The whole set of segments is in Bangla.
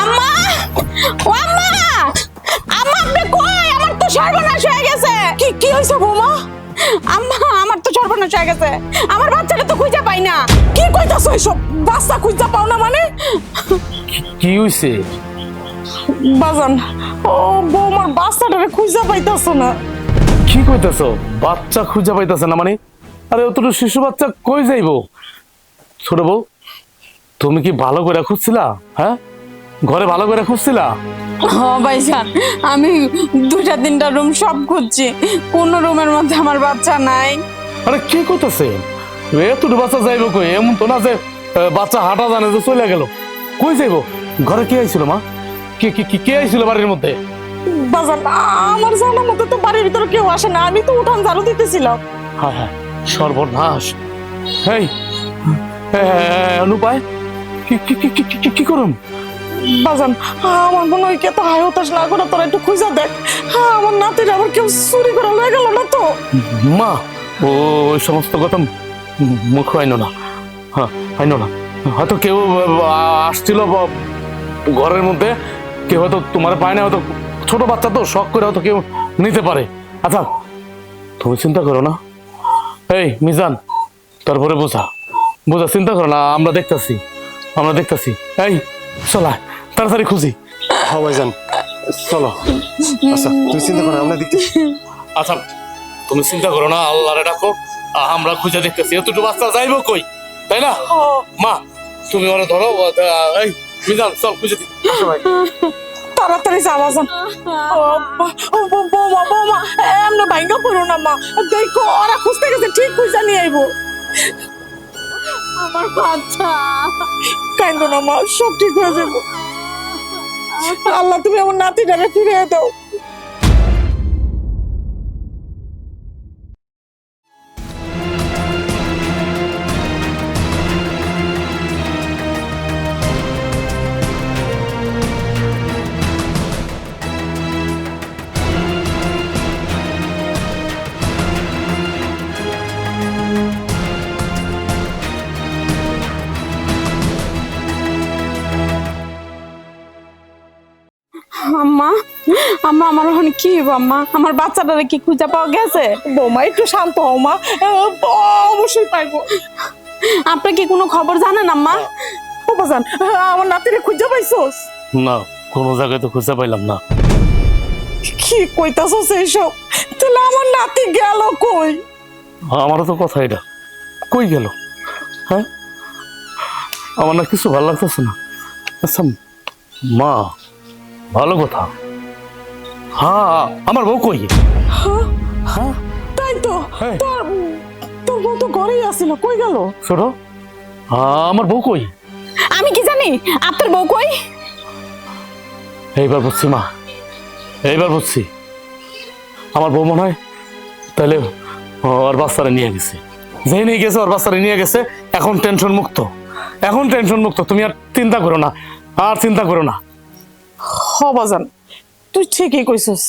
আম্মা, ও আম্মা, আম্মা আপনি কই? আমার তো সর্বনাশ হয়ে গেছে। কি হইছে বৌমা? আম্মা আমার তো সর্বনাশ হয়ে গেছে, আমার বাচ্চাটা তো খুঁজে পাই না। কি কইতাছো এসব? বাচ্চা খুঁজে পাও না মানে? কি হইছে? বাজান, ও বৌমার বাচ্চাটারে খুঁজে পাইতাছো না। কি কইতাছো? বাচ্চা খুঁজে পাইতাছে না মানে? আরে ও তো শিশু বাচ্চা কই যাইবো? ছোট বউ, তুমি কি ভালো করে খুঁজছিলা? হ্যাঁ, ঘরে ভালো করে খুঁজছিলা? হ্যাঁ ভাইজান, আমি 2-3টা রুম সব খুঁজছি, কোন রুমের মধ্যে আমার বাচ্চা নাই। আরে কি কইতাছে? এতটুকু বাচ্চা যাইবো কই? এমন তো না যে বাচ্চা হাঁটা জানে যে চলে গেল। কই যাইবো? ঘরে কে আইছিল মা? কে আইছিল বাড়ির মধ্যে? বাজান, আমার জানার মধ্যে তো বাড়ির ভিতরে কেউ আসে না, আমি তো উঠান ঝাড়ু দিতেছিলাম। হ্যাঁ হ্যাঁ, সর্বনাশ। এই অনুপায় কি করুন? বাজান, আমার মনে হয় কে তো হায় হতাশ না করে তোরা একটু খুঁজা দেখ। আমার নাতির আবার কেউ চুরি করে লয়ে গেল না তো? মা, ও ওই সমস্ত কথা মুখ আইনো না। হ্যাঁ, আইনো না। হয়তো কেউ আসছিল ঘরের মধ্যে, কেউ হয়তো তোমার পায় না, হয়তো ছোট বাচ্চা তো শখ করে হয়তো কেউ নিতে পারে। আচ্ছা, তুমি চিন্তা করো না। এই মিজান, তারপরে বোঝা চিন্তা করো না, আমরা দেখতেছি। এই চলা, তাড়াতাড়ি খুঁজি। হ্যাঁ ভাইজান, চলো। আচ্ছা তুমি চিন্তা করো, আমরা দেখতেছি। আচ্ছা, তুমি চিন্তা করো না, আল্লাহরে ডাকো, আমরা খুঁজে দেখতেছি। এতটুকু বাচ্চা যাইবো কই, তাই না? মা, তুমি ওরা ধরো। এই মিজান, চল খুঁজে দিই। তাড়াতাড়ি যা বাজান। বৌমা বৌমা, এমনি ভাঙ্গা পড়ো না মা, দেখো ওরা খুঁজতে গেছে, ঠিক খুঁজা নিয়ে আইবো। আমার বাচ্চা, কান্দো না মা, সব ঠিক হয়ে যাবো। আল্লাহ তুমি আমার নাতিটারে ফিরিয়ে দাও। আম্মা, আম্মা আমার ওখানে কি হইব? আম্মা আমার বাচ্চাটারে কি খুঁজে পাওয়া গেছে? বৌমা একটু শান্ত হও মা, অবশ্যই পাইবো। আপনি কি কোনো খবর জানেন আম্মা? ও বাজান, আমার নাতিরে খুঁজে পাইছোস? না, কোনো জায়গায় তো খুঁজে পাইলাম না। কি কইতাছস এইসব? তাহলে আমার নাতি গেল কই? আমারও তো কথা এটা, কই গেল? হ্যাঁ, আমার না কিছু ভালো লাগতেছে না। আচ্ছা মা, ভালো কথা। হ্যাঁ, আমার বউ কই? হ্যাঁ, তাই তো। হ্যাঁ। তোর বউ তো ঘরেই আছিল, কই গেল? ছোট, আমার বউ কই? আমি কি জানি আপনার বউ কই? এইবার বুঝছি মা, এইবার বুঝছি। আমার বউ মনে হয় তাহলে ওর বাচ্চারা নিয়ে গেছে। যে নিয়ে গেছে ওর বাচ্চারা নিয়ে গেছে। এখন টেনশন মুক্ত, তুমি আর চিন্তা করো না, আর চিন্তা করো না। হ বাজান, তুই ঠিকই কইছিস।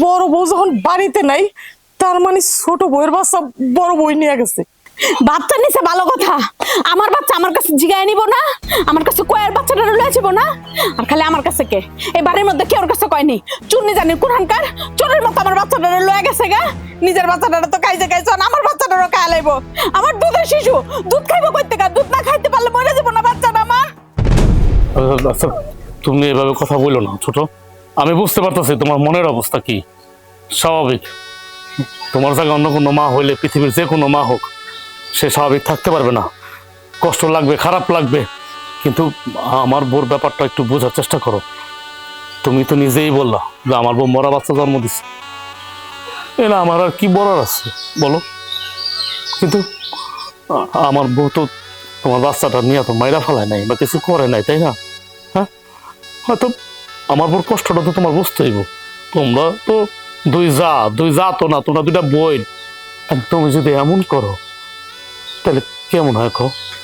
বড় বউ যখন বাড়িতে নাই, তার মানে ছোট বউয়ের বাচ্চা বড় বউ নিয়ে গেছে। বাচ্চা নিছে ভালো কথা, আমার বাচ্চা আমার কাছে জিগায় নিব না? আমার কাছে কয়ের বাচ্চাটা লয়ে যাব না? আর খালি আমার কাছে কে, এই বাড়ির মধ্যে কেউ কাছে কয়নি। চুন্নি জানি কোনখানকার চোরের মতো আমার বাচ্চাটা লয়ে গেছে গা। নিজের বাচ্চাটা তো খাইছে আমার বাচ্চাটারও খায় লাইব। আমার দুধের শিশু, দুধ খাইবো কই থেকে? দুধ না খাইতে পারলে মরে যাব না বাচ্চাটা আমার? আচ্ছা, তুমি এভাবে কথা বলো না ছোট। আমি বুঝতে পারতেছি তোমার মনের অবস্থা কি, স্বাভাবিক। তোমার জায়গায় অন্য কোনো মা হইলে, পৃথিবীর যে কোনো মা হোক, সে স্বাভাবিক থাকতে পারবে না। কষ্ট লাগবে, খারাপ লাগবে, কিন্তু আমার বউর ব্যাপারটা একটু বোঝার চেষ্টা করো। তুমি তো নিজেই বললা যে আমার বউ মরা বাচ্চা জন্ম দিচ্ছে। এরা আমার আর কি বলার আছে বলো? কিন্তু আমার বউ তো তোমার বাচ্চাটা নিয়ে তো মাইরা ফেলায় নাই বা কিছু করে নাই, তাই না? হ্যাঁ, হয়তো আমার বড় কষ্টটা তো তোমার বুঝতে হইব। তোমরা তো দুই যা তো না, তোমরা দুইটা বই। তুমি যদি এমন করো তাহলে কেমন হয়?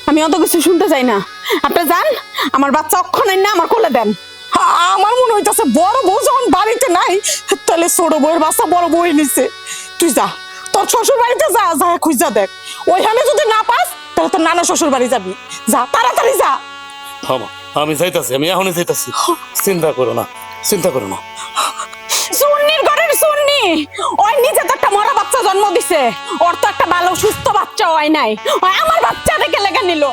আমি অত কিছু শুনতে চাই না, আপনি যান। আমার বাচ্চা অক্ষণ না আমার কোলে দেন। আমার মনে হইতাছে বড় বউ যখন বাড়িতে নাই, তাহলে ছোট বউয়ের বাচ্চা বড় বউ নিছে। তুই যা, তোর শ্বশুর বাড়িতে যা, যা খুঁজা দেখ। ওইখানে যদি না পাস তাহলে তোর নানা শ্বশুর বাড়ি যাবি। যা, তাড়াতাড়ি যা। আমি যাইতাছি, আমি এখনই যাইতাছি। চিন্তা করো না, চিন্তা করো না। সুন্নির ঘরের সুন্নি ওই নিজে তো একটা মরা বাচ্চা জন্ম দিছে, ওর তো একটা ভালো সুস্থ বাচ্চা হয় নাই, ওই আমার বাচ্চারে কে লেগে নিল?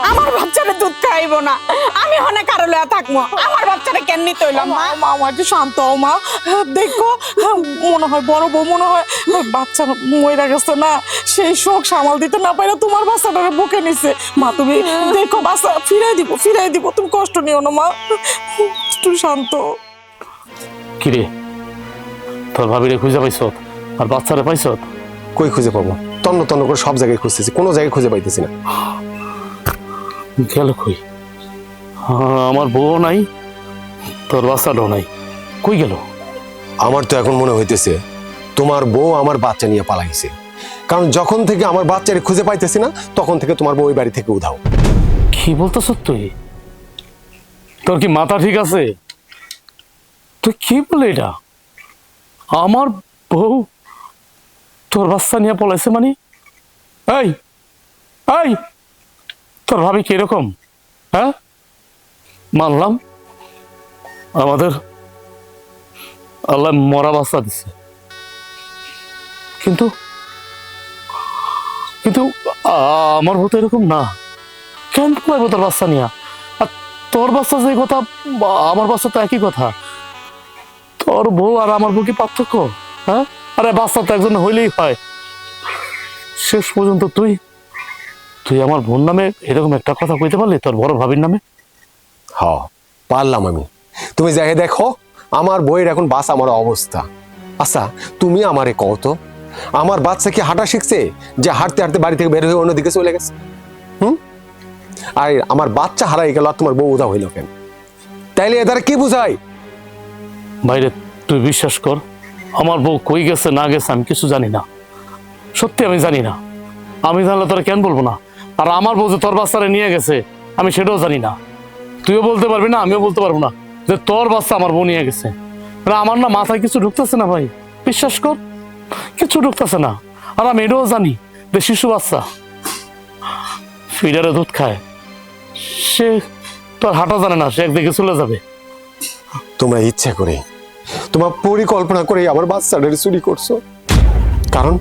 আমার বাচ্চারে দুধ খাইবো না, আমি হনে কারো লয়া থাকবো, আমার বাচ্চারে কেন নিতে হইল? মা মা একটু শান্ত হও মা, দেখো মনে হয় বড় বউ মনে হয় বাচ্চা মইরা গেছে না, সেই শোক সামাল দিতে না পারে তোমার বাচ্চাটারে বুকে নিছে। মা তুমি দেখো বাচ্চা ফিরাই দিব, তুমি কষ্ট নিও না মা, একটু শান্ত। কিরে, তোর ভাবিরে খুঁজে পাইছ আর বাচ্চারে পাইছ? কই খুঁজে পাবো? তন্ন তন্ন করে সব জায়গায় খুঁজতেছি, কোনো জায়গায় খুঁজে পাইতেছি না। গেল কই? আমার বউ নাই, তোর বাচ্চাটাও নাই, কই গেল? আমার তো এখন মনে হইতেছে তোমার বউ আমার বাচ্চা নিয়ে পালাইছে, কারণ যখন থেকে আমার বাচ্চারে খুঁজে পাইতেছি না তখন থেকে তোমার বউ ওই বাড়ি থেকে উধাও। কি বলতেছ তুই? তোর কি মাথা ঠিক আছে? তুই কি বলে এটা? আমার বউ তোর বাচ্চা নিয়ে পলাইছে মানে? এই এই, তোর ভাবি কিরকম? হ্যাঁ, মানলাম আমাদের আল্লাহ মরা বাচ্চা দিছে, কিন্তু কিন্তু আমার বউ তো এরকম না। কেন পলাইবো তোর বাচ্চা নিয়ে? আর তোর বাচ্চা যে কথা, আমার বাচ্চা তো একই কথা। তোর বউ আর আমার বউ কি পার্থক্য? হ্যাঁ, আরে বাচ্চা তো একজন হইলেই হয়। শেষ পর্যন্ত তুই তুই আমার বোন নামে এরকম একটা কথা কইতে পারলি তোর বড় ভাবির নামে? হ, পারলাম আমি। তুমি যাই দেখো আমার বইয়ের এখন বাস আমার অবস্থা। আচ্ছা তুমি আমারে কও তো, আমার বাচ্চা কি হাঁটা শিখছে যে হাঁটতে হাঁটতে বাড়ি থেকে বের হয়ে অন্যদিকে চলে গেছে? আর আমার বাচ্চা হারাই গেল আর তোমার বউ উদা হইল কেন? তাইলে এদের কি বুঝায়? বাইরে তুই বিশ্বাস কর, আমার বউ কই গেছে না গেছে আমি কিছু জানি না, সত্যি আমি জানি না। আমি জানলে তোরা কেন বলবো না? আর আমার বউ যে তোর বাচ্চারে নিয়ে গেছে আমি সেটাও জানি না। তুইও বলতে পারবি না, আমিও বলতে পারবো না যে তোর বাচ্চা আমার বউ নিয়ে গেছে। আমার না মাথায় কিছু ঢুকতেছে না ভাই, বিশ্বাস কর, কিছু ঢুকতেছে না। আর আমি এটাও জানি যে শিশু বাচ্চা ফিডারে দুধ খায়, সে তোর হাঁটা জানে না, সে একদিকে চলে যাবে। তোমরা ইচ্ছা করে, তোমার পরিকল্পনা করে আমার বাচ্চাদের চুরি করছো, কারণ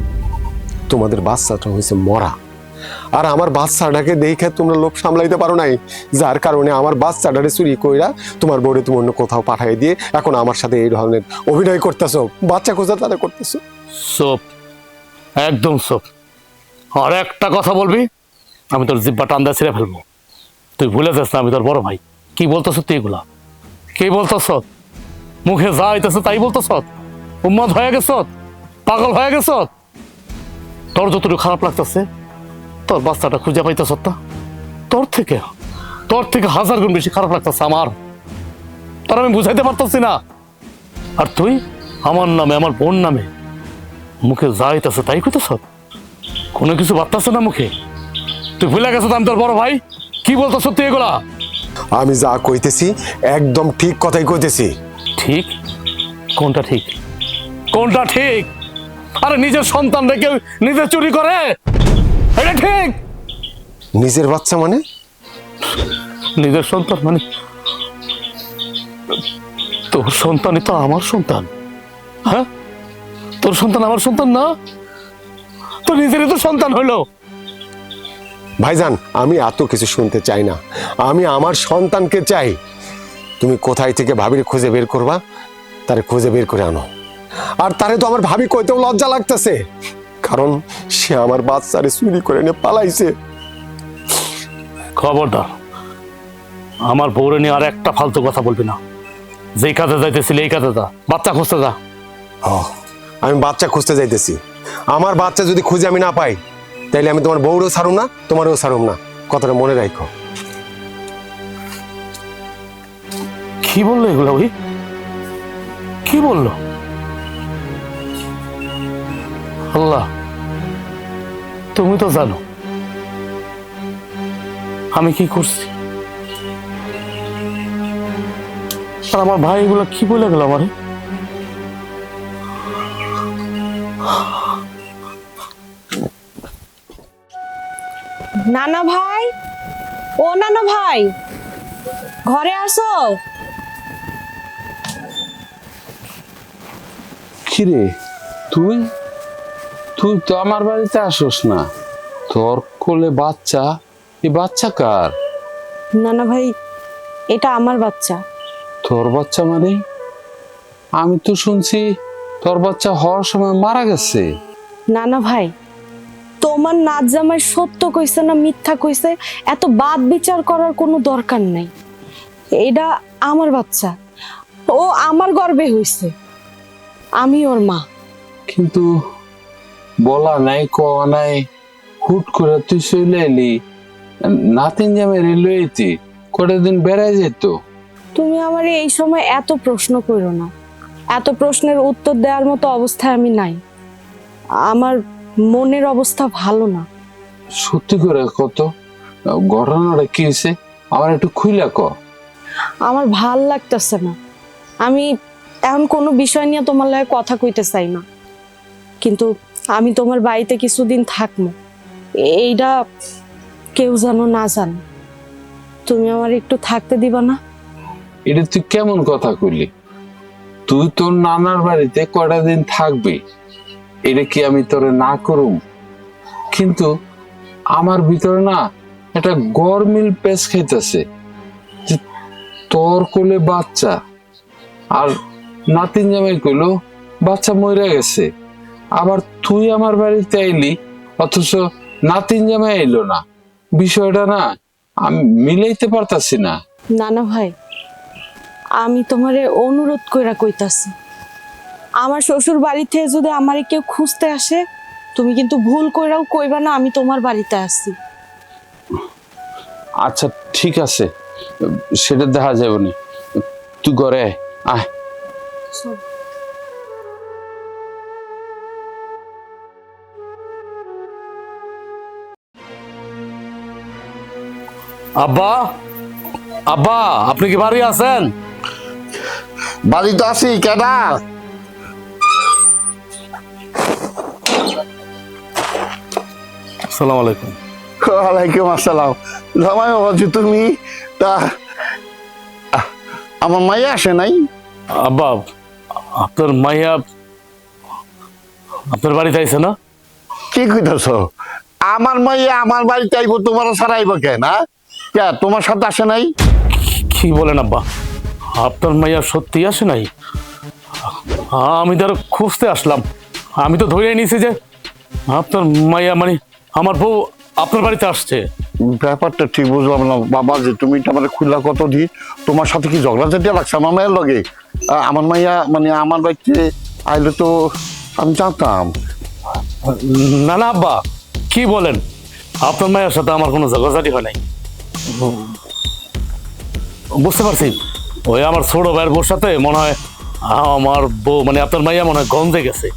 তোমাদের বাচ্চাটা হয়েছে মরা। আর আমার বাচ্চাটাকে দেখে তোমরা লোভ সামলাইতে পারো নাই, যার কারণে আমার বাচ্চাটারে চুরি কইরা তোমার বউরে তুমি অন্য কোথাও পাঠিয়ে দিয়ে এখন আমার সাথে এই ধরনের অভিনয় করতেছো, বাচ্চা খোঁজা তারা করতেছো। সব একদম সব। আর একটা কথা বলবি আমি তোর জিব্বা টান্দা ছিঁড়ে ফেলবো। তুই ভুলে যাস না আমি তোর বড় ভাই। কি বলতেছ তুই এগুলা? কি বলতেছ? মুখে যা আইতেছে তাই বলতেছ? উম্মাদ হয়ে গেছ, পাগল হয়ে গেছ? তোর যতটুকু খারাপ লাগতেছে তোর বাচ্চাটা খুঁজে পাইতেছ না, তোর থেকে হাজার গুণ বেশি খারাপ লাগতেছে আমার। তোর আমি বুঝাইতে পারতেছি না। আর তুই আমার নামে আমার বোন নামে মুখে যা আইতেছে তাই কইতেছ, কোনো কিছু বার্তাছে না মুখে। তুই ভুলে গেছ আমি তোর বড় ভাই। কি বলতেছ তুই এগুলা? আমি যা কইতেছি একদম ঠিক কথাই কইতেছি। ঠিক? কোনটা ঠিক? কোনটা ঠিক? আরে নিজের সন্তান রেখে নিজে চুরি করে, এটা ঠিক? নিজের বাচ্চা মানে? নিজের সন্তান মানে তোর সন্তানই তো আমার সন্তান। হ্যাঁ, তোর সন্তান আমার সন্তান না? তোর নিজেরই তো সন্তান হইলো। ভাইজান আমি এত কিছু শুনতে চাই না, আমি আমার সন্তানকে চাই। তুমি কোথায় থেকে ভাবির খুঁজে বের করবা, তারে খুঁজে বের করে আনো। আর তারে তো আমার ভাবি কইতেও লজ্জা লাগতেছে, কারণ সে আমার বাচ্চারে চুরি করে নিয়ে পালাইছে। খবরদার আমার বউরে নিয়ে আর একটা ফালতু কথা বলবি না। যেই কাজে যাইতেছিলি এই কাজে যা, বাচ্চা খুঁজতে যা। আমি বাচ্চা খুঁজতে যাইতেছি। আমার বাচ্চা যদি খুঁজে আমি না পাই তাইলে আমি তোমার বউরেও ছাড়ুম না, তোমারও ছাড়ুম না, কথাটা মনে রাখো। কি বললো এগুলো? ওই কি বললো? আল্লাহ তুমি তো জানো আমি কি করছি। আর আমার ভাই এগুলো কি বলে গেল আমারে? নানা ভাই, ও নানা ভাই, ঘরে আসো। কিরে তুই তুই তো আমার বাড়িতে আসোস না, তোর কোলে বাচ্চা, এই বাচ্চা কার? না না ভাই, এটা আমার বাচ্চা। তোর বাচ্চা মানে? আমি তো শুনছি তোর বাচ্চা হওয়ার সময় মারা গেছে। না না ভাই, তোমার নাচ জামাই সত্য কইছে না মিথ্যা কইছে এত বাদ বিচার করার কোনো দরকার নাই। এটা আমার বাচ্চা, ও আমার গর্ভে হইছে, আমি ওর মা। কিন্তু বলা নাই কওয়া নাই, হুট করে তুই চলে এলি, নাতিন জামাই রেলওয়ে কটা দিন বেড়াই যেত। তুমি আমার এই সময় এত প্রশ্ন করো না, এত প্রশ্নের উত্তর দেওয়ার মতো অবস্থায় আমি নাই। আমার মনের অবস্থা ভালো না। সত্যি করে কত ঘটনাটা কি হয়েছে আমার একটু খুইলা ক। আমার ভাল লাগতেছে না, আমি এখন কোনো বিষয় নিয়ে তোমার লাগে কথা কইতে চাই না, কিন্তু আমি তোমার বাড়িতে কিছুদিন থাকবো, এইটা কেউ যেন না জানে। তুমি আমার একটু থাকতে দিবা না? এটা তুই কেমন কথা কইলি? তুই তোর নানার বাড়িতে কয়টা দিন থাকবি, এটা কি আমি তোরে না করুম? কিন্তু আমার ভিতরে না একটা গরমিল পেস খাইতেছে যে তোর কোলে বাচ্চা, আর নাতিন জামাই কইলো বাচ্চা মরে গেছে, আবার তুই আমার বাড়িতে আইলি অথচ নাতিন জামাই আইলো না। বিষয়টা না আমি মিলাইতে পারতাছি না। না না ভাই, আমি তোমারে অনুরোধ কইরা কইতাছি, আমার শ্বশুর বাড়িতে যদি আমারে কেউ খুঁজতে আসে, তুমি কিন্তু ভুল কইরাও কইবা না আমি তোমার বাড়িতে আসছি। আচ্ছা ঠিক আছে, সেটা দেখা যাবে না, তুই ঘরে আয়, আয়। আব্বা, আব্বা, আপনি কি বাড়ি আছেন? বাড়ি তো আছি, কেডা? আসসালামু আলাইকুম। ওয়ালাইকুম আসসালাম। জামাই বাবাজি তুমি? তা আমার মাইয়া আসে নাই? আব্বা, আপনার মাইয়া আপনার বাড়িতে আইছে না? কি কইতাছ? আমার মাইয়া আমার বাড়িতে আইবো, তোমার ছাড়া আইবো কেন? কে তোমার সাথে আসে নাই? কি বলেন আব্বা, আপনার মাইয়া সত্যি আসে নাই? আমি তার খুঁজতে আসলাম, আমি তো ধরে নিয়েছি যে আপনার মাইয়া মানে আমার বউ আপনার বাড়িতে আসছে। ব্যাপারটা ঠিক বুঝলাম না বাবা, যে তুমি এটা মানে খুললা কত দি, তোমার সাথে কি ঝগড়া ঝাঁটিয়া লাগছে আমার মায়ের লগে? আমার মাইয়া মানে আমার বাড়িতে আইলে তো আমি জানতাম। না না আব্বা, কি বলেন, আপনার মায়ের সাথে আমার কোনো ঝগড়াঝাটি হয় নাই। বুঝতে পারছি, ওই আমার ছোট ভাইয়ের বউর সাথে মনে হয় আমার বউ মানে আপনার মাইয়া মনে হয় গন্ধে গেছে,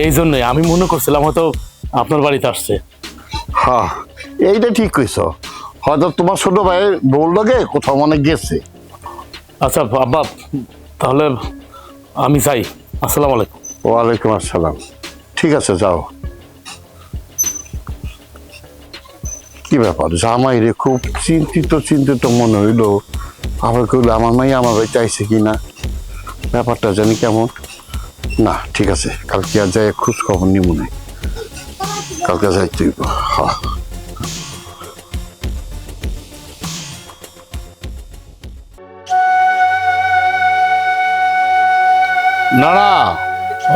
এই জন্যই আমি মনে করছিলাম হয়তো আপনার বাড়িতে আসছে। হ্যাঁ, এইটা ঠিক কইছ, হয়তো তোমার ছোট ভাইয়ের বউর লগে কোথাও মনে গেছে। আচ্ছা আব্বা, তাহলে আমি যাই। আসসালামু আলাইকুম। ওয়ালাইকুম আসসালাম। ঠিক আছে, যাও। কি ব্যাপার, জামাই রে খুব চিন্তিত মনে হইলো, আবার কইলো আমার মাই আমার বাড়িতে আইসে কি না, ব্যাপারটা জানি কেমন। না ঠিক আছে, কালকে আর যাই খোঁজ খবর নিব না, কালকে যাইতে হইব। হ্যাঁ। নানা,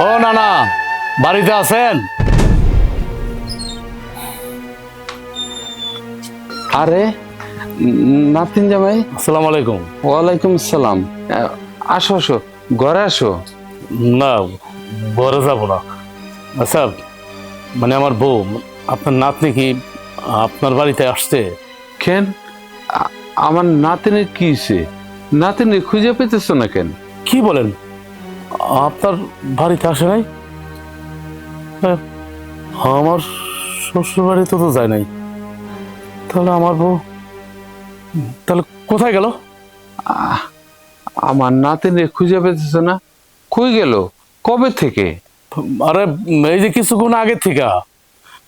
ও নানা, বাড়িতে আছেন? আরে নাতিন জামাই, আসসালামু আলাইকুম। ওয়ালাইকুম আসসালাম। আসো আসো, ঘরে আসো। না, ঘরে যাব না। আচ্ছা, মানে আমার বউ আপনার নাতনি কি আপনার বাড়িতে আসছে? কেন, আমার নাতিনের কি হয়েছে? নাতিনের খুঁজে পেতেছ না কেন? কি বলেন, আপনার বাড়িতে আসে নাই? হ্যাঁ, আমার শ্বশুর বাড়িতে তো যায় নাই, তাহলে আমার বউ তাহলে কোথায় গেল? আমার নাতিনের খুঁজে পেতেছ না? কই গেল, কবে থেকে? আরে এই যে কিছুক্ষণ আগে থেকে।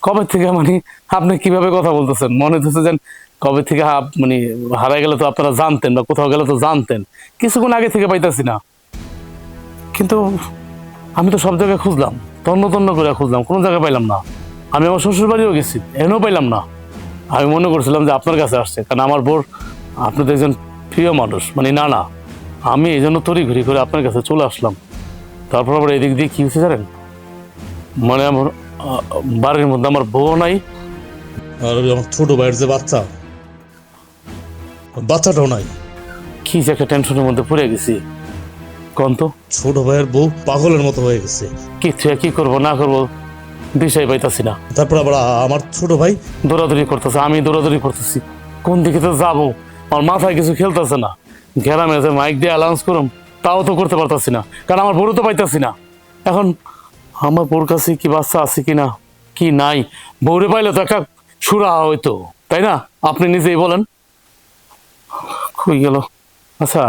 কবে থেকে মানে আপনি কিভাবে কথা বলতেছেন, মনে হচ্ছে যেন কবে থেকে মানে হারাই গেলে তো আপনারা জানতেন, বা কোথাও গেলে তো জানতেন, কিছুক্ষণ আগে থেকে পাইতাছি না। কিন্তু আমি তো সব জায়গায় খুঁজলাম, তন্ন তন্ন করে খুঁজলাম, কোনো জায়গায় পাইলাম না। আমি আমার শ্বশুর বাড়িও গেছি, এনেও পাইলাম না। আমি মনে করছিলাম যে আপনার কাছে আসছে, কারণ আমার বোর আপনি তো একজন প্রিয় মানুষ, মানে না না, আমি এই জন্য তড়িঘড়ি করে আপনার কাছে চলে আসলাম। তারপর আবার এদিক দিয়ে কি হয়েছে জানেন, মানে আমার বাড়ির মধ্যে আমার বউ নাই, আর আমার ছোট ভাইয়ের যে বাচ্চাটাও নাই। কি যে একটা টেনশনের মধ্যে পড়ে গেছি, কোন তো ছোট ভাইয়ের বউ পাগলের মতো হয়ে গেছে। কি করবো না করবো দিশাই পাইতাছি না। তারপর আবার আমার ছোট ভাই দৌড়াদৌড়ি করতেছে, আমি দৌড়াদৌড়ি করতেছি, কোন দিকে তো যাবো আমার মাথায় কিছু খেলতেছে না। গ্রামে যে মাইক দিয়ে অ্যালাউন্স করুম তাও তো করতে পারতাছি না, কারণ আমার বড় তো পাইতাছি না। এখন আমার বোর কাছে কি বাচ্চা আছে কি না, কি নাই, বউরে পাইলে তো একটা সুরা হইতো, তাই না? আপনি নিজেই বলেন। কই গেল? আচ্ছা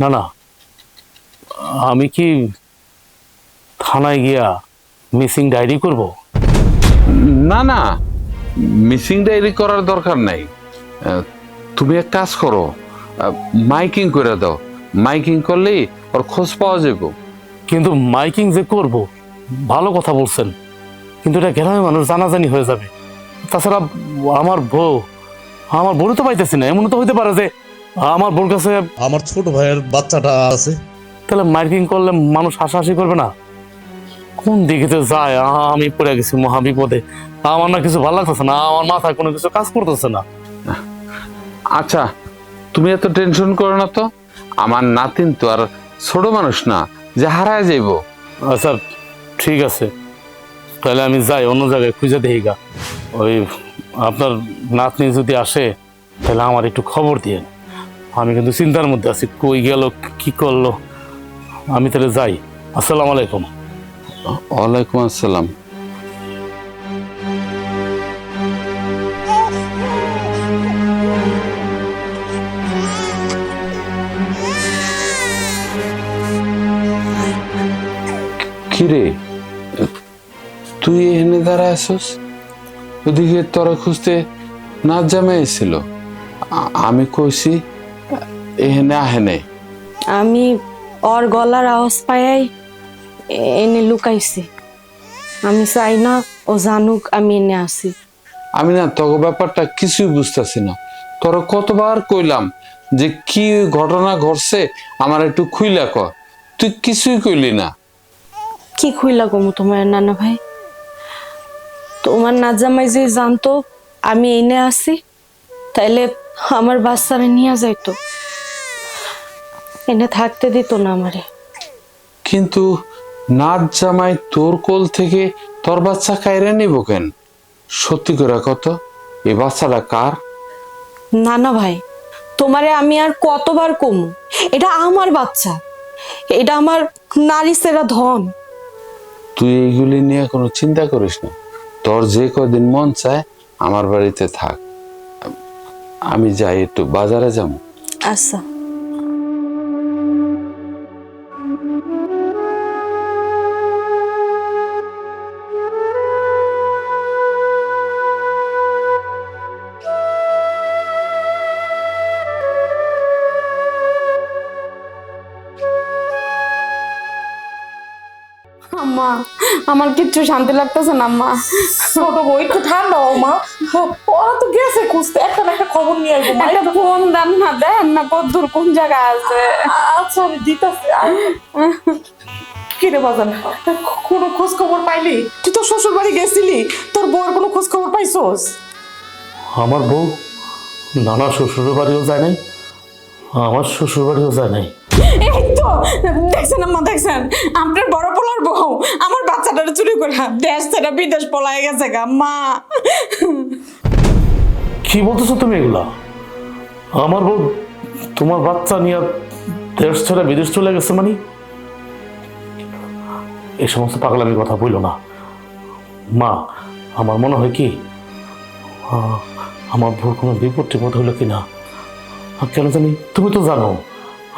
না না, আমি কি থানায় গিয়া মিসিং ডায়েরি করব? না না, মিসিং ডায়েরি করার দরকার নাই। তুমি এক কাজ করো, মাইকিং করে দাও। মাইকিং করলেই ওর খোঁজ পাওয়া যাবে। কিন্তু মাইকিং যে করব, ভালো কথা বলছেন, কিন্তু এটা গ্রামের মানুষ জানাজানি হয়ে যাবে। তাছাড়া আমার বউ তো পাইতেছি না, এমন তো হইতে পারে যে আমার বোর কাছে আমার ছোট ভাইয়ের বাচ্চাটা আছে। তাহলে মাইকিং করলে মানুষ হাসাহাসি করবে না? কোন দিকে তো যায়, আমি পড়ে গেছি মহা বিপদে। আমার না কিছু ভালো লাগতেছে না, আমার মাথায় কোনো কিছু কাজ করতেছে না। আচ্ছা, তুমি এত টেনশন করো না তো। আমার নাতিন তো আর ছোট মানুষ না যে হারায় যাইব। আচ্ছা ঠিক আছে, তাহলে আমি যাই অন্য জায়গায় খুঁজে দেখি গা। ওই আপনার নাতনি যদি আসে তাহলে আমার একটু খবর দিয়ে। আমি কিন্তু চিন্তার মধ্যে আছি, কই গেল কি করলো। আমি তাহলে যাই। আসসালামু আলাইকুম। ওয়ালাইকুম আসসালাম। কিরে, তুই এখানে দাঁড়ায় আসস? ওদিকে তোরা খুঁজতে না জামাই এসেছিল। আমি কইছি এখানে আহে নাই। আমি ওর গলার আওয়াজ পাই এনে লুকাইছি। আমি চাই না ও জানুক আমি এনে আসি। আমি না তোকে ব্যাপারটা কিছুই বুঝতেছি না। তোরা কতবার কইলাম যে কি ঘটনা ঘটছে আমার একটু খুইলা ক, তুই কিছুই কইলি না। কি খুইলা গমু তোমার নানা ভাই? তোমার নাজামাই যে জানতো আমি এনে আসি, তাইলে আমার বাচ্চারা নিয়ে যাইতো, এনে থাকতে দিত না আমারে। কিন্তু নাচ জামাই তোর কোল থেকে তোর বাচ্চা কাইরে নিব কেন? সত্যি করে কত, এই বাচ্চাটা কার? নানা ভাই, তোমারে আমি আর কতবার কমু, এটা আমার বাচ্চা, এটা আমার নারী সেরা ধন। তুই এইগুলি নিয়ে কোনো চিন্তা করিস না। তোর যে কদিন মন চায় আমার বাড়িতে থাক। আমি যাই, একটু বাজারে যাবো। আচ্ছা। আম্মা, আমার কিচ্ছু শান্তি লাগতেছে না আম্মা। ছোট বউ একটু ঠান্ডা হও মা, ওরা তো গেছে খুঁজতে, একটা না একটা খবর নিয়ে আসবো। একটা ফোন দেন না, দেন না কদ্দুর কোন জায়গায় আছে। আচ্ছা আমি দিতেছি। কিরে বাজান, কোনো খোঁজ খবর পাইলি? তুই তো শ্বশুর বাড়ি গেছিলি, তোর বউয়ের কোনো খোঁজ খবর পাইছস? আমার বউ নানা শ্বশুর বাড়িও যায় নাই, আমার শ্বশুর বাড়িও যায় নাই। এই তো দেখছেন আম্মা, দেখছেন আপনার বড় পোলার বউ আমার বাচ্চাটার চুরি করে দেশ ছেড়ে বিদেশ পলায় গেছে গা মা। কি বলতেছো তুমি এগুলা? আমার বউ তোমার বাচ্চা নিয়ে দেশ ছেড়ে বিদেশ চলে গেছে মানে? এই সমস্ত পাগলামির কথা বললো না মা। আমার মনে হয় কি আমার বউর কোনো বিপদ টিপদ হলো কিনা, কেন জানি। তুমি তো জানো,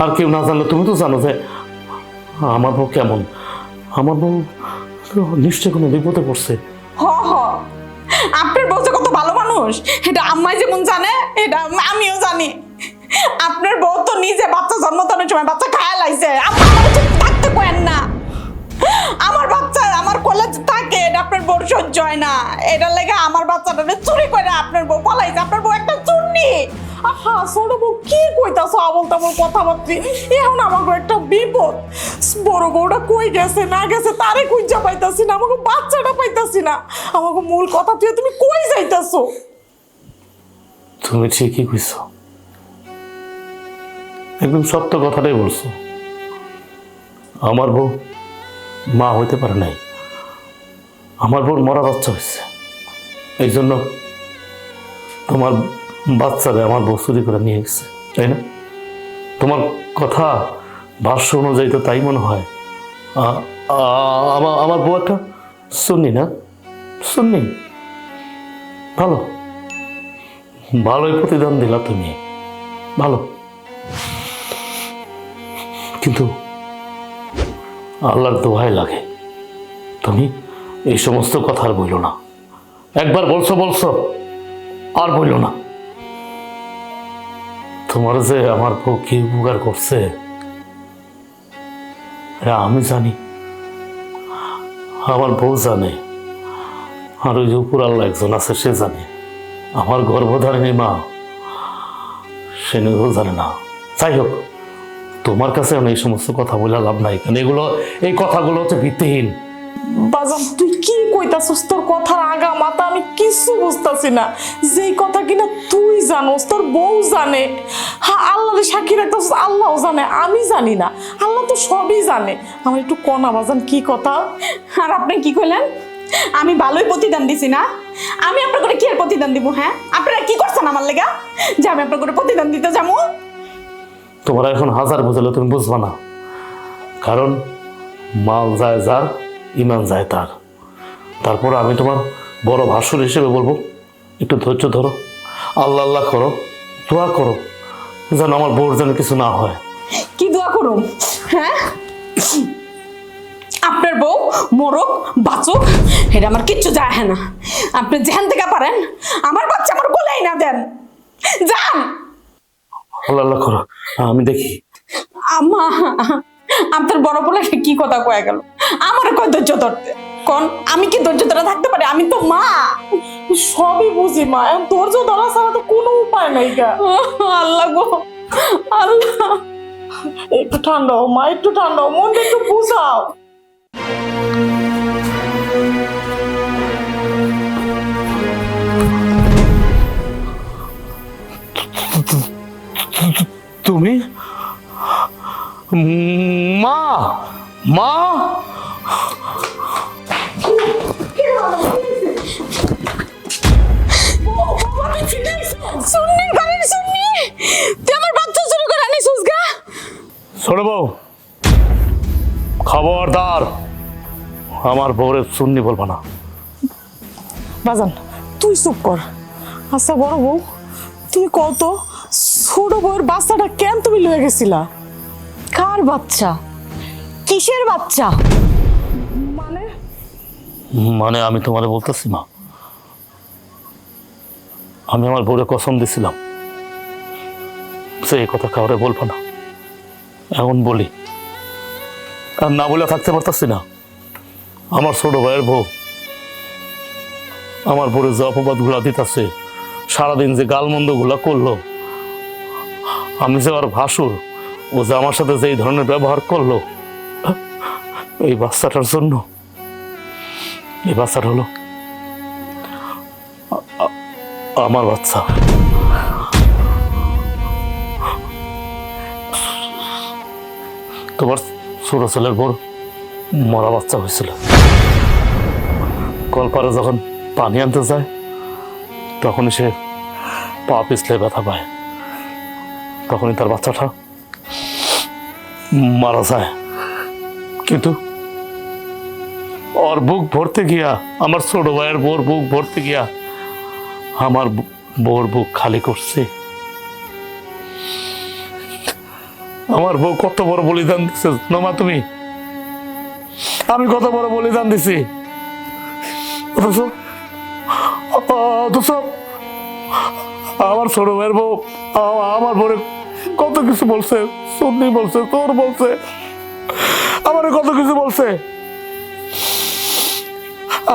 আর কেউ না জানলে তুমি তো জানো যে আমার বউ কেমন। আমার বউ নিশ্চয় কোনো বিপদে পড়ছে। হ হ, আপনার বউ যে কত ভালো মানুষ মানুষ, এটা আম্মা যেমন জানে এটা আমিও জানি। আপনার বউ তো নিজে বাচ্চা জন্মদানের সময় বাচ্চা খায়া লাইছে। আম্মা আমার চুপ থাকতে কয়েন না। আমার বাচ্চা আমার কোলে থাকে, এটা আপনার বউ সহ্য হয় না। এটার লেগে আমার বাচ্চাটা চুরি করে আপনার বউ পালাইছে। আপনার বউ একটা চুন্নি। আহা ছোট বউ কি কইতাছো আবল তাবল কথাবার্তি? এখন আমাকে একটা বিপদ। বড় বউটা কই গেছে না গেছে তারে খুঁজা পাইতাছি না, আমাকে বাচ্চাটা পাইতাছি না। আমাকে মূল কথা তুই তুমি কই যাইতাছো? তুমি ঠিকই কইছো, একদম সত্য কথাটাই বলছো। আমার বউ মা হইতে পারে নাই, আমার বউর মরা বাচ্চা হয়েছে। এই জন্য তোমার বাচ্চারে আমার বউ চুরি করে নিয়ে গেছে, তাই না? তোমার কথা ভাষ্য অনুযায়ী তো তাই মনে হয়। আমার বউ একটা সুন্নি না? সুন্নি, ভালো, ভালোই প্রতিদান দিলা তুমি, ভালো। কিন্তু আল্লাহর দোহাই লাগে, তুমি এই সমস্ত কথা আর বইল না। একবার বলছো আর বইল না। তোমার যে আমার বউ কি উপকার করছে এটা আমি জানি, আমার বউ জানে, আর ওই যে উপর আল্লাহ একজন আছে সে জানে। আমার গর্ভধারিণী মা সে নিজেও জানে না। যাই হোক, তোমার কাছে আমি এই সমস্ত কথা বলে লাভ নাই, কারণ এই কথাগুলো হচ্ছে ভিত্তিহীন। বাজান তুই কি কইতাছস? তোর কথার আগা মাথা আমি কিছু বুঝতাছি না। যেই কথা কিনা তুই জানোস, তোর বউ জানে। হ্যাঁ, আল্লাহরে সাক্ষী রাখতাছস, আল্লাহও জানে, আমি জানি না। আল্লাহ তো সবই জানে। আমার একটু কনা বাজান কি কথা? আর আপনি কি কইলেন? আমি ভালোই প্রতিদান দিছি না? আমি আপনার করে কি আর প্রতিদান দিব? হ্যাঁ, আপনারা কি করছেন আমার লেগা যে আমি আপনার করে প্রতিদান দিতে যাবো? তোমার এখন হাজার বুঝালে তুমি বুঝবা না, কারণ মাল যায় যার, ইমান যায় তার। তারপর আমি তোমার বড় ভাসুর হিসেবে বলবো, একটু ধৈর্য ধরো, আল্লাহ আল্লাহ করো, দোয়া করো যেন আমার বউর যেন কিছু না হয়। কি দোয়া করুম? হ্যাঁ, আপনার বউ মরক বাঁচুক এটা আমার কিচ্ছু যায় না। আপনি যেখান থেকে পারেন আমার বাচ্চা আমার কোলেই না দেন, যান। আল্লাহ আল্লাহ করো, আমি দেখি। আম্মা, আপনার বড় পোলাকে কি কথা কয়ে গেল? আমার কয় ধৈর্য ধরতে কোন? আমি কি ধৈর্য ধরে থাকতে পারি? আমি তো মা। সবই বুঝি মা, এখন ধৈর্য ধরা ছাড়া তো কোনো উপায় নাই গা। আল্লাহ গো আল্লাহ, একটু ঠান্ডা হও মা, একটু ঠান্ডা হও, মনটা একটু বুঝাও। তুমি মা, মা, সুন্নি গানের সুন্নি, তুই আমার বাচ্চা চুরি করে আনিছিস গা? ছোট বউ, খবরদার আমার বউরে সুন্নি বলবা না। বাজান তুই চুপ কর। আচ্ছা বড় বউ, তুমি কত ছোট বউয়ের বাচ্চাটা কেন তুমি লয়ে গেছিলা? কার বাচ্চা? কিসের বাচ্চা? মানে আমি তোমারে বলতেছি মা, আমি আমার বউরে কসম দিছিলাম সে এই কথা কাউরে বলবো না। এখন বলি, আর না বলে থাকতে পারতাছি না। আমার ছোট ভাইয়ের বউ আমার বউরে যে অপবাদ গুলা দিতেছে, সারাদিন যে গালমন্দ গুলা করলো, আমি যে আর ভাসুর, ও যে আমার সাথে যে এই ধরনের ব্যবহার করলো, এই বাচ্চাটার জন্য। এই বাচ্চাটা হলো আমার বাচ্চা। তোমার ছোট ছেলের বড় মরা বাচ্চা হয়েছিল। কলপারে যখন পানি আনতে যায় তখনই সে পা পিছলে ব্যথা পায়, তখনই তার বাচ্চাটা মারা যায়। কিন্তু ওর বুক ভরতে গিয়া, আমার ছোট ভাইয়ের বউর বুক ভরতে গিয়া আমার বউর বুক খালি করছে। আমার বউ কত বড় বলিদান দিছে মা তুমি, আমি কত বড় বলিদান দিছি, অথচ আমার ছোট ভাইয়ের বউ আমার বউরে কত কিছু বলছে, সন্ধি বলছে, তোর বলছে, আমারে কত কিছু বলছে।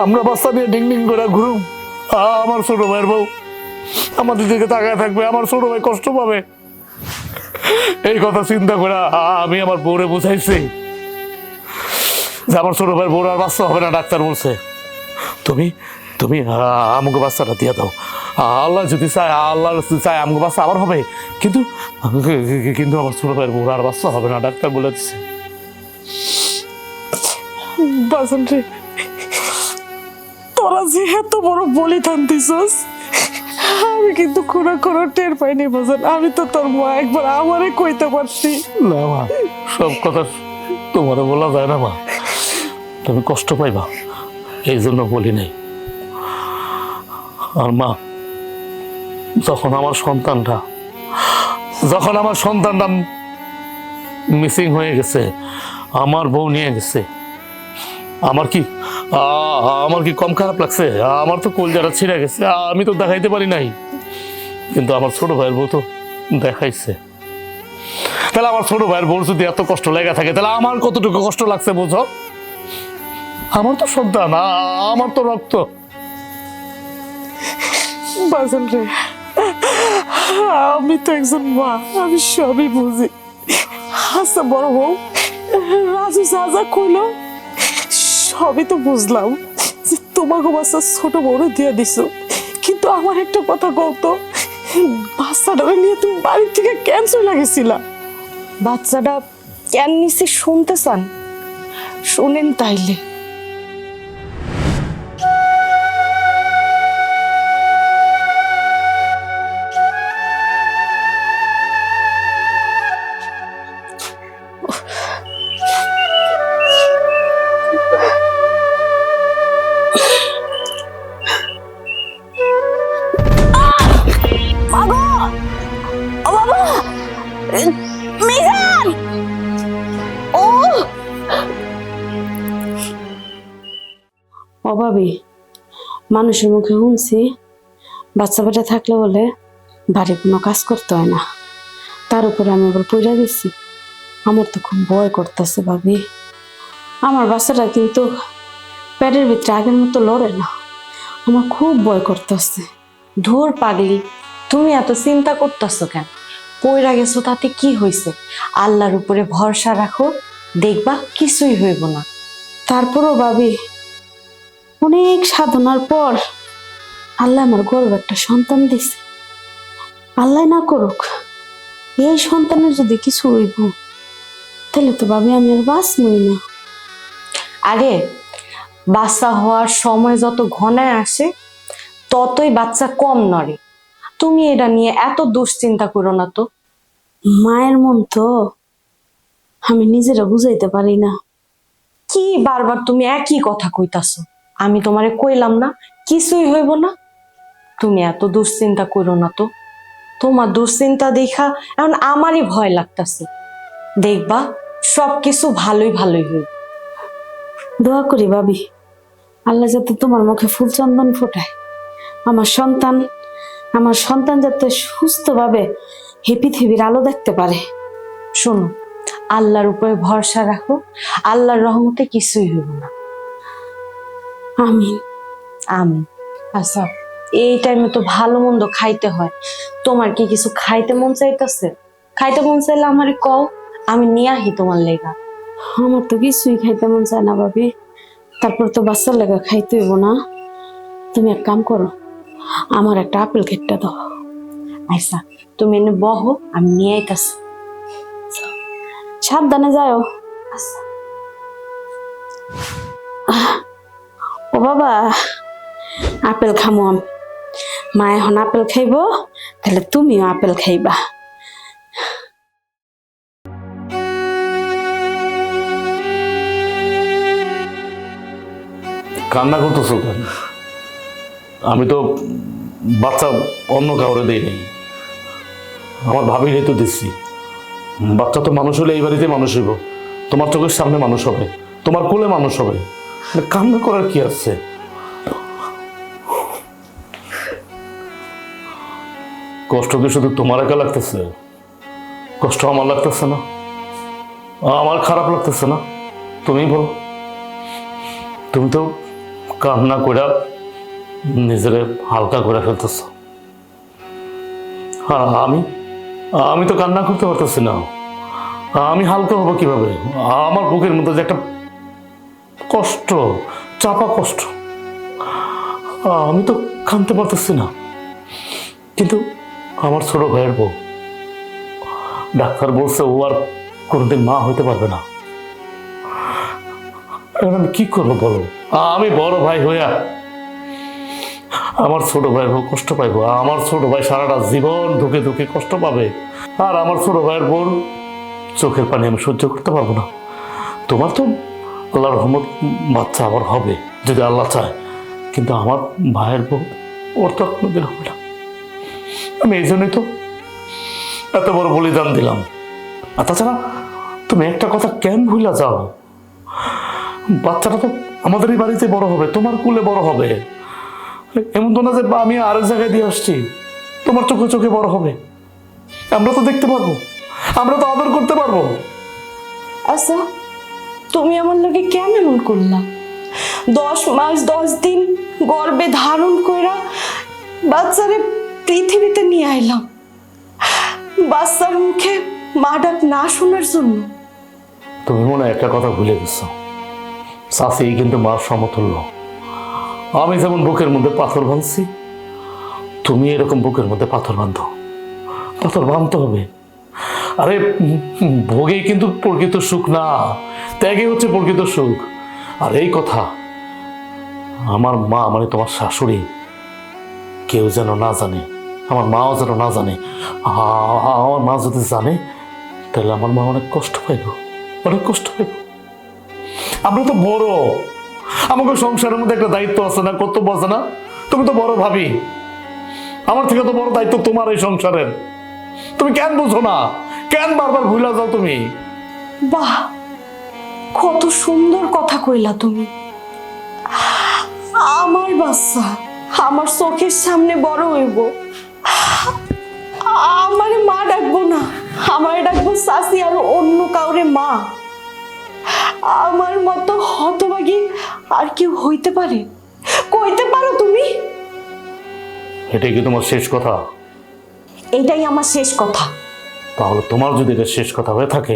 আমরা বাচ্চা নিয়ে ডিং ডিং করে ঘুরুম, আমার ছোট ভাইয়ের বউ আমাদের দিকে তাকায় থাকবে, আমার ছোট ভাই কষ্ট পাবে। এই কথা চিন্তা করে আমি আমার বউরে বুঝাইছি যে আমার ছোট ভাইয়ের বউর আর বাচ্চা হবে না। ডাক্তার বলছে তুমি তুমি আমাকে বাচ্চাটা দিয়ে দাও, আল্লাহ যদি চায়, আল্লাহ যদি চায় আমাকে বাচ্চা আবার হবে, কিন্তু কিন্তু আমার ছোট ভাইয়ের বউর আর বাচ্চা হবে না, ডাক্তার বলে দিচ্ছে। বাজান রে, তোরা যে এত বড় বলিদান দিছস, আমি কিন্তু কোনো টের পাইনি বাজান। আমি তো তোর মা, একবার আমারে কইতে পারছি। না মা, সব কথা তোমারে বলা যায় না মা, তুমি কষ্ট পাইবা এই জন্য বলি নাই। আর মা, যখন আমার সন্তানটা মিসিং হয়ে গেছে, আমার বউ নিয়ে গেছে, আমার কি কম খারাপ লাগছে? আমার তো কলজাটা ছিঁড়ে গেছে, আমি তো দেখাইতে পারি নাই, কিন্তু আমার ছোট ভাইয়ের বউ তো দেখাইছে। তাহলে আমার ছোট ভাইয়ের বউর যদি এত কষ্ট লেগে থাকে, তাহলে আমার কতটুকু কষ্ট লাগছে বুঝো? আমার তো সন্তান, আমার তো রক্ত। বাজান রে, আমি তো একজন মা, আমি সবই বুঝি। আচ্ছা বড় বউ, রাজু যা যা কইলো সবই তো বুঝলাম যে তোমাকে বাচ্চা ছোট বড় দিয়ে দিছো, কিন্তু আমার একটা কথা বলতো, বাচ্চাটা নিয়ে তুমি বাড়ি থেকে কেন চলে গেছিলা? বাচ্চাটা কেন নিছে শুনতে চান? শুনেন তাইলে। অভাবী মানুষের মুখে শুনছি বাচ্চা বেটা থাকলে বলে বাড়ি কোনো কাজ করতে হয় না, তার উপরে আমি আবার পড়ে গেছি। আমার তো খুব ভয় করতেছে ভাবি। আমার বাচ্চাটা কিন্তু পেটের ভিতরে আগের মতো লড়ে না, আমার খুব ভয় করতেছে। ধুর পাগলি, তুমি এত চিন্তা করতেছো কেন? পইরা গেছো তাতে কি হয়েছে? আল্লাহর উপরে ভরসা রাখো, দেখবা কিছুই হইব না। তারপরও ভাবি, অনেক সাধনার পর আল্লাহ আমার গর্বে একটা সন্তান দিছে। আল্লাহ না করুক, এই সন্তানের যদি কিছু হইব, তাহলে তো ভাবি আমি আর বাঁচবই না। আরে বাচ্চা হওয়ার সময় যত ঘনায় আসে, ততই বাচ্চা কম নড়ে। তুমি এটা নিয়ে এত দুশ্চিন্তা করো না তো। মায়ের মন তো আমি নিজেরা বুঝাইতে পারি না। কি বারবার তুমি একই কথা কইতাছো? আমি তোমারে কইলাম না কিছুই হইব না? তুমি এত দুশ্চিন্তা করো না তো। তোমার দুশ্চিন্তা দেখা এখন আমারই ভয় লাগতেছে। দেখবা সবকিছু ভালোই হইবে। দোয়া করি ভাবি, আল্লাহ যাতে তোমার মুখে ফুল চন্দন ফোটায়। আমার সন্তান যাতে সুস্থভাবে এই পৃথিবীর আলো দেখতে পারে। শোনো, আল্লাহর উপরে ভরসা রাখো, আল্লাহর রহমতে কিছুই হইব না। আমিন আমিন। আচ্ছা, এই টাইমে তো ভালো মন্দ খাইতে হয়। তোমার কি কিছু খাইতে মন চাইতেছে? খাইতে মন চাইলে আমারে কও, আমি নিয়ে আহি তোমার লেগা। আমার তো কিছুই খাইতে মন চায় না ভাবি, তারপর তো বাচ্চার লেগা খাইতে হইব না। তুমি এক কাম করো, আমার একটা আপেল খেটটা দাও। আচ্ছা তুমি এনে বহো, আমি নিয়ে আইতাছি। সাবধানে যাও। আচ্ছা। ও বাবা, আপেল খামো আমি। মা এখন আপেল খাইব, তাহলে তুমিও আপেল খাইবা। কান্না করতেছো কেন? আমি তো বাচ্চা অন্য কাউরে দেই নাই, আমার ভাবিরই তো দিচ্ছি। বাচ্চা তো মানুষ হলে এই বাড়িতে মানুষ হইব, তোমার চোখের সামনে মানুষ হবে, তোমার কোলে মানুষ হবে। কান্না করার কি আছে? কষ্ট কি শুধু তোমার একা লাগতেছে? কষ্ট আমার লাগতেছে না? আমার খারাপ লাগতেছে না? তুমি বলো। তুমি তো কান্না করে নিজের হালকা করে ফেলতেছ, আর আমি তো কান্না করতে পারতেছি না। আমি হালকা হবো কিভাবে? আমার বুকের মধ্যে যে একটা কষ্ট, চাপা কষ্ট, আমি তো কাঁদতে পারতেছি না। কিন্তু আমার ছোট ভাইয়ের বউ, ডাক্তার বলছে ও আর কোনোদিন মা হইতে পারবে না। এখন আমি কি করবো বলো? আমি বড় ভাই হইয়া আমার ছোট ভাইয়ের বউ কষ্ট পাইবো? আমার ছোট ভাই সারাটা জীবন ধুকে ধুকে কষ্ট পাবে, আর আমার ছোট ভাইয়ের বোন চোখের পানি আমি সহ্য করতে পারবো না। তোমার তো আল্লাহর রহমত বাচ্চা আবার হবে যদি আল্লাহ চায়, কিন্তু আমার ভাইয়ের বউ, ওর তো আর কোনোদিন হবে না। আমি এই জন্যই তো এত বড় বলিদান দিলাম। আর তাছাড়া তুমি একটা কথা কেন ভুলে যাও? বাচ্চাটা তো আমাদেরই বাড়িতে বড় হবে, তোমার কুলে বড় হবে। এমন তো না যে আমি আরেক জায়গায় দিয়ে আসছি, তোমার চোখে চোখে বড় হবে। আমরা তো দেখতে পারবো, আমরা তো আদর করতে পারবো। আচ্ছা, তুমি আমার লোকে কেন এমন করলা? 10 মাস 10 দিন গর্ভে ধারণ কইরা বাচ্চারে পৃথিবীতে নিয়ে আইলাম, বাচ্চার মুখে মা ডাক না শোনার জন্য। তুমি মনে হয় একটা কথা ভুলে গেছো, চাষি কিন্তু মার সমতুল্য। আমি যেমন বুকের মধ্যে পাথর বাঁধছি, তুমি এরকম বুকের মধ্যে পাথর বাঁধো। পাথর বাঁধতে হবে। আরে ভোগে কিন্তু প্রকৃত সুখ না, ত্যাগে হচ্ছে প্রকৃত সুখ। আর এই কথা আমার মা, মানে তোমার শাশুড়ি, কেউ যেন না জানে, আমার মাও যেন না জানে। আমার মা যদি জানে তাহলে আমার মা অনেক কষ্ট পাইব, অনেক কষ্ট পাইব। আমরা তো বড়, আমাকে সংসারের মধ্যে একটা দায়িত্ব আছে না, কর্তব্য আছে না? তুমি তো বড় ভাবি, আমার থেকে তো বড় দায়িত্ব তোমার এই সংসারের। তুমি কেন বুঝো না? কেন বারবার ভুলে যাও তুমি? বাহ, কত সুন্দর কথা কইলা তুমি। আমার বাচ্চা আমার চোখের সামনে বড় হইব, আমারে মা ডাকবো না, আমারে ডাকবো চাচি, আর অন্য কাউরে মা। আমার মতো হতভাগী আর কেউ হইতে পারে? কইতে পারো তুমি? এটাই কি তোমার শেষ কথা? এটাই আমার শেষ কথা। তাহলে তোমার যদি এটা শেষ কথা হয়ে থাকে,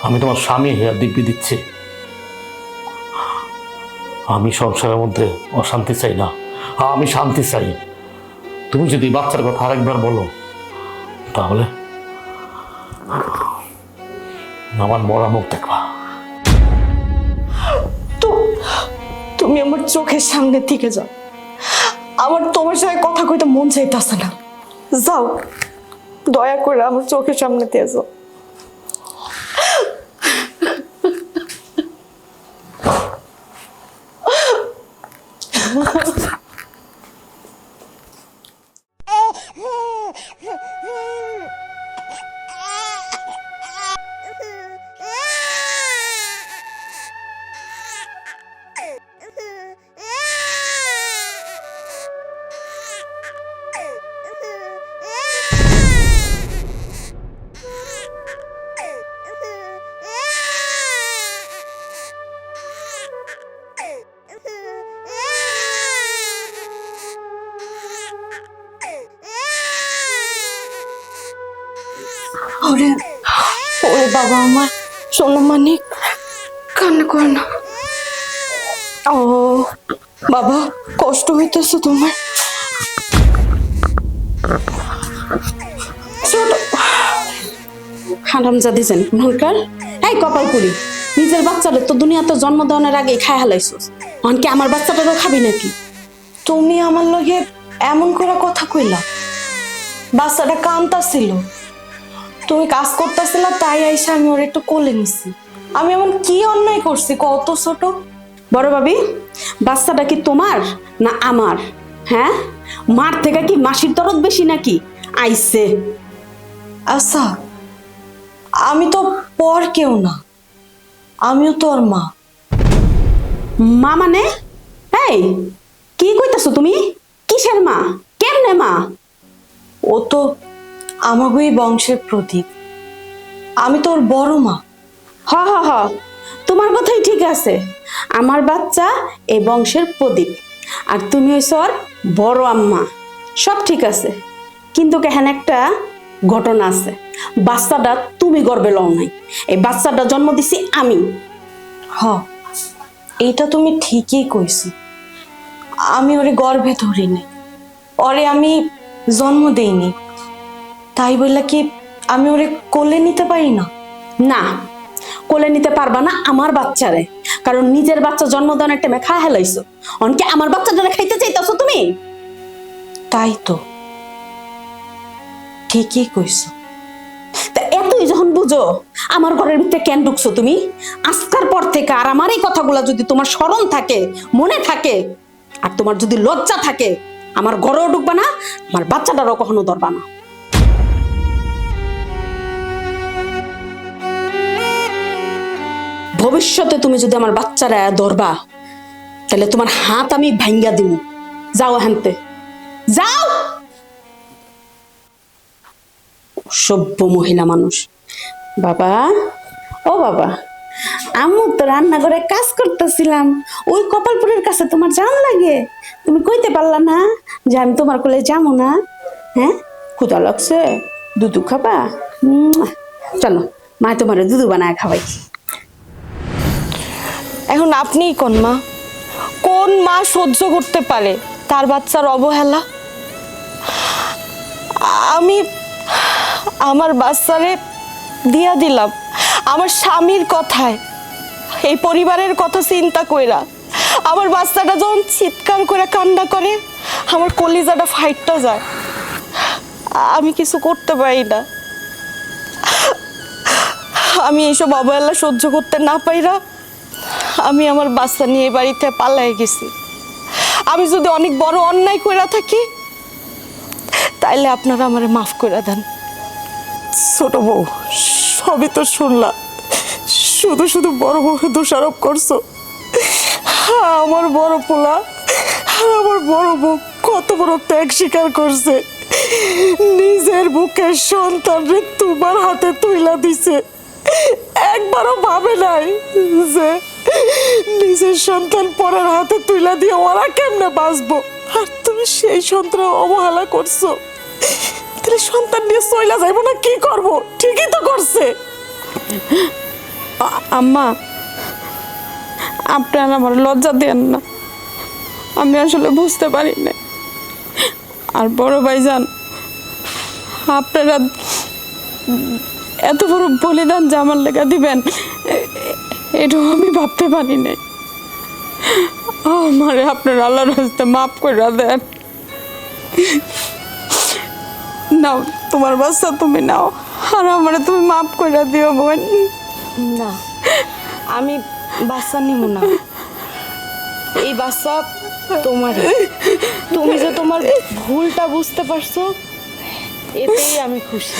আমি তোমার স্বামী হয়ে দিব্যি দিচ্ছি, আমি সংসারের মধ্যে অশান্তি চাই না, আমি শান্তি চাই। তুমি যদি বাচ্চার কথা আরেকবার বলো, তাহলে আমার মরা মুখ দেখবা। তুমি আমার চোখের সামনে থেকে যাও, আমার তোমার সাথে কথা কইতে মন চাইতেছে না। যাও, দয়া করে আমার চোখের সামনে দিয়ে যাও। ওরে ওরে বাবা আমার সোনা মানিক, কান্না কর না। ও বাবা, কষ্ট হইতেছে তোমার? হারামজাদি জানি মনকার। এই কপাল পুরি, নিজের বাচ্চাদের তো দুনিয়াতে জন্ম দেওয়ার আগে খায় হালাইছিস, কি আমার বাচ্চাটারও খাবি নাকি? তুমি আমার লগে এমন করে কথা কইলা, বাচ্চাটা কান্তাছিল, তুমি কাজ করতেছিলা, তাই আইসা আমি ওর একটু কোলে নিছি। আমি এমন কি অন্যায় করছি কত ছোট? বড় ভাবি, বাচ্চাটা কি তোমার না আমার? হ্যাঁ, মার থেকে কি মাসির দরদ বেশি নাকি? আইছে। আচ্ছা, আমি তো পর কেউ না, আমিও তোর মা। মা মানে? এই কি কইতাছো তুমি? কিসের মা? কেমনে মা? ও তো আমাগোই বংশের প্রতীক। আমি তো ওর বড় মা। হ হ হ, তোমার কথাই ঠিক আছে। আমার বাচ্চা এই বংশের প্রদীপ, আর তুমি হইছ ওর বড় আম্মা। সব ঠিক আছে, কিন্তু কেন একটা ঘটনা আছে। বাচ্চাটা তুমি গর্বে লও নাই, এই বাচ্চাটা জন্ম দিছি আমি। হ, এইটা তুমি ঠিকই কইছো। আমি ওরে গর্ভে ধরি নাই, ওরে আমি জন্ম দেইনি। তাই বললা কি আমি ওরে কোলে নিতে পারি না? না, কোলে নিতে পারবা না আমার বাচ্চারে, কারণ নিজের বাচ্চা জন্মদানের টাইমে খা হেলাইছো। অনকে আমার বাচ্চাটারে খাইতে চাইতেছো তুমি? তাই তো, ঠিকই কইছো। তা এতই যখন বুঝো, আমার ঘরের ভিতরে কেন ঢুকছো তুমি? আজকার পর থেকে আর আমার এই কথাগুলো যদি তোমার স্মরণ থাকে, মনে থাকে, আর তোমার যদি লজ্জা থাকে, আমার ঘরেও ঢুকবা না, আমার বাচ্চাটারও কখনো ধরবা না। ভবিষ্যতে তুমি যদি আমার বাচ্চারা ধরবা, তাহলে তোমার হাত আমি ভাঙ্গা দিব। যাও হানতে, যাও। সভ্য মহিলা মানুষ। বাবা, ও বাবা, আম্মু তো রান্নাঘরে কাজ করতেছিলাম, ওই কপালপুরের কাছে তোমার জান লাগে, তুমি কইতে পারলা না যে আমি তোমার কোলে যাবো না? হ্যাঁ, ক্ষুধা লাগছে, দুধু খাবা? চলো, মা তোমার দুধু বানায় খাওয়াই। এখন আপনিই কোন মা, কোন মা সহ্য করতে পারে তার বাচ্চার অবহেলা? আমি আমার বাচ্চারে দিয়া দিলাম আমার স্বামীর কথায়, এই পরিবারের কথা চিন্তা কইরা। আমার বাচ্চাটা যখন চিৎকার করে কান্না করে, আমার কলিজাটা ফাইটটা যায়। আমি কিছু করতে পারি না। আমি এইসব অবহেলা সহ্য করতে না পাইরা আমি আমার বাচ্চা নিয়ে বাড়িতে পালাই গেছি। আমি যদি অনেক বড় অন্যায় কইরা থাকি, তাইলে আপনারা আমারে মাফ করে দেন। ছোট বউ, সবই তো শুনলা, শুধু শুধু বড় বউকে দোষারোপ করছো। আমার বড় পোলা আর আমার বড় বউ কত বড় ত্যাগ স্বীকার করছে। নিজের বুকের সন্তানরে তোমার হাতে তুইলা দিছে, একবারও ভাবে নাই যে নিজের সন্তান পরের হাতে তুইলা দিয়ে ওরা কেমনে বাঁচবো। আর তুমি সেই সন্তান অবহেলা করছো, তাহলে সন্তান নিয়ে চইলা যাইবো না কি করব? ঠিকই তো করছে। আম্মা, আপনারা আমার লজ্জা দেন না, আমি আসলে বুঝতে পারি না। আর বড় ভাইজান, আপনারা এত বড় বলিদান যে আমার লেগা দিবেন, এটাও আমি ভাবতে পারি নাই। আমারে আপনারা আল্লাহর রাস্তায় মাফ করে দেন। নাও তোমার বাচ্চা তুমি নাও, আর আমারে তুমি মাফ করে দিও বোন। না, আমি বাচ্চা নিব না। এই বাচ্চা তোমারই। তুমি যে তোমার ভুলটা বুঝতে পারছো, এতেই আমি খুশি।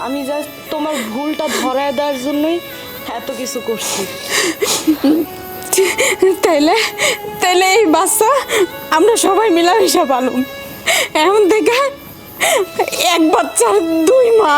আমি জাস্ট তোমার ভুলটা ধরায় দেওয়ার জন্যই এত কিছু করছি। তাইলে তাইলে এই বাচ্চা আমরা সবাই মিলামিশা পালুম। এখন থেকে এক বাচ্চার দুই মা।